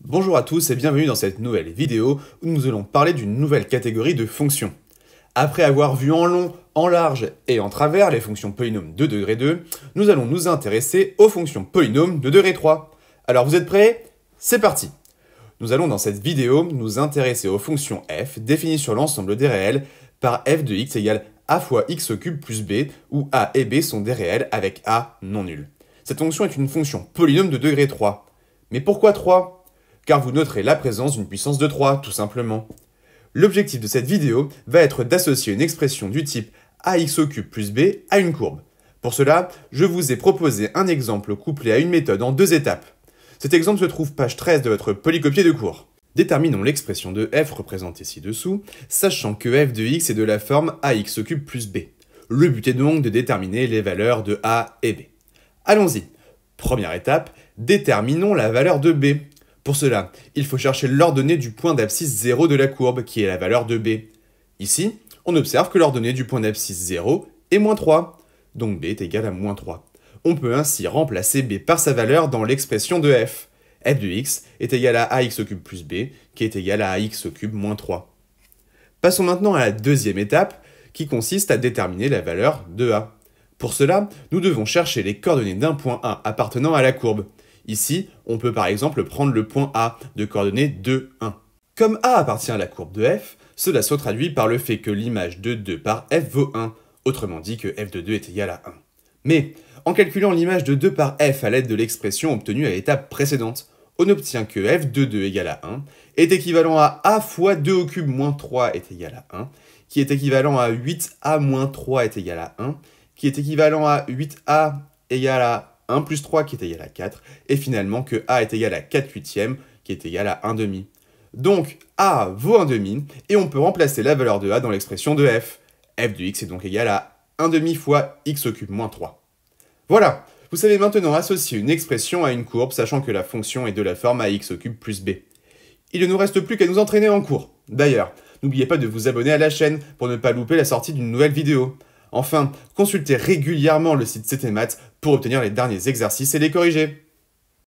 Bonjour à tous et bienvenue dans cette nouvelle vidéo où nous allons parler d'une nouvelle catégorie de fonctions. Après avoir vu en long, en large et en travers les fonctions polynômes de degré 2, nous allons nous intéresser aux fonctions polynômes de degré 3. Alors vous êtes prêts? C'est parti! Nous allons dans cette vidéo nous intéresser aux fonctions f définies sur l'ensemble des réels par f de x égale a fois x au cube plus b, où a et b sont des réels avec a non nul. Cette fonction est une fonction polynôme de degré 3. Mais pourquoi 3? Car vous noterez la présence d'une puissance de 3, tout simplement. L'objectif de cette vidéo va être d'associer une expression du type ax au cube plus b à une courbe. Pour cela, je vous ai proposé un exemple couplé à une méthode en 2 étapes. Cet exemple se trouve page 13 de votre polycopier de cours. Déterminons l'expression de f représentée ci-dessous, sachant que f de x est de la forme ax au cube plus b. Le but est donc de déterminer les valeurs de a et b. Allons-y. Première étape, déterminons la valeur de b. Pour cela, il faut chercher l'ordonnée du point d'abscisse 0 de la courbe, qui est la valeur de b. Ici, on observe que l'ordonnée du point d'abscisse 0 est moins 3, donc b est égal à moins 3. On peut ainsi remplacer b par sa valeur dans l'expression de f. f de x est égal à ax au cube plus b, qui est égal à ax au cube moins 3. Passons maintenant à la deuxième étape, qui consiste à déterminer la valeur de a. Pour cela, nous devons chercher les coordonnées d'un point A appartenant à la courbe. Ici, on peut par exemple prendre le point A de coordonnées 2, 1. Comme A appartient à la courbe de f, cela se traduit par le fait que l'image de 2 par f vaut 1, autrement dit que f de 2 est égal à 1. Mais, en calculant l'image de 2 par f à l'aide de l'expression obtenue à l'étape précédente, on obtient que f de 2 égale à 1 est équivalent à a fois 2 au cube moins 3 est égal à 1, qui est équivalent à 8a moins 3 est égal à 1, qui est équivalent à 8a égale à 1 plus 3 qui est égal à 4, et finalement que a est égal à 4 huitièmes qui est égal à 1 demi. Donc a vaut 1 demi, et on peut remplacer la valeur de a dans l'expression de f. f de x est donc égal à 1 demi fois x au cube moins 3. Voilà, vous savez maintenant associer une expression à une courbe, sachant que la fonction est de la forme ax au cube plus b. Il ne nous reste plus qu'à nous entraîner en cours. D'ailleurs, n'oubliez pas de vous abonner à la chaîne pour ne pas louper la sortie d'une nouvelle vidéo. Enfin, consultez régulièrement le site CTMaths pour obtenir les derniers exercices et les corriger.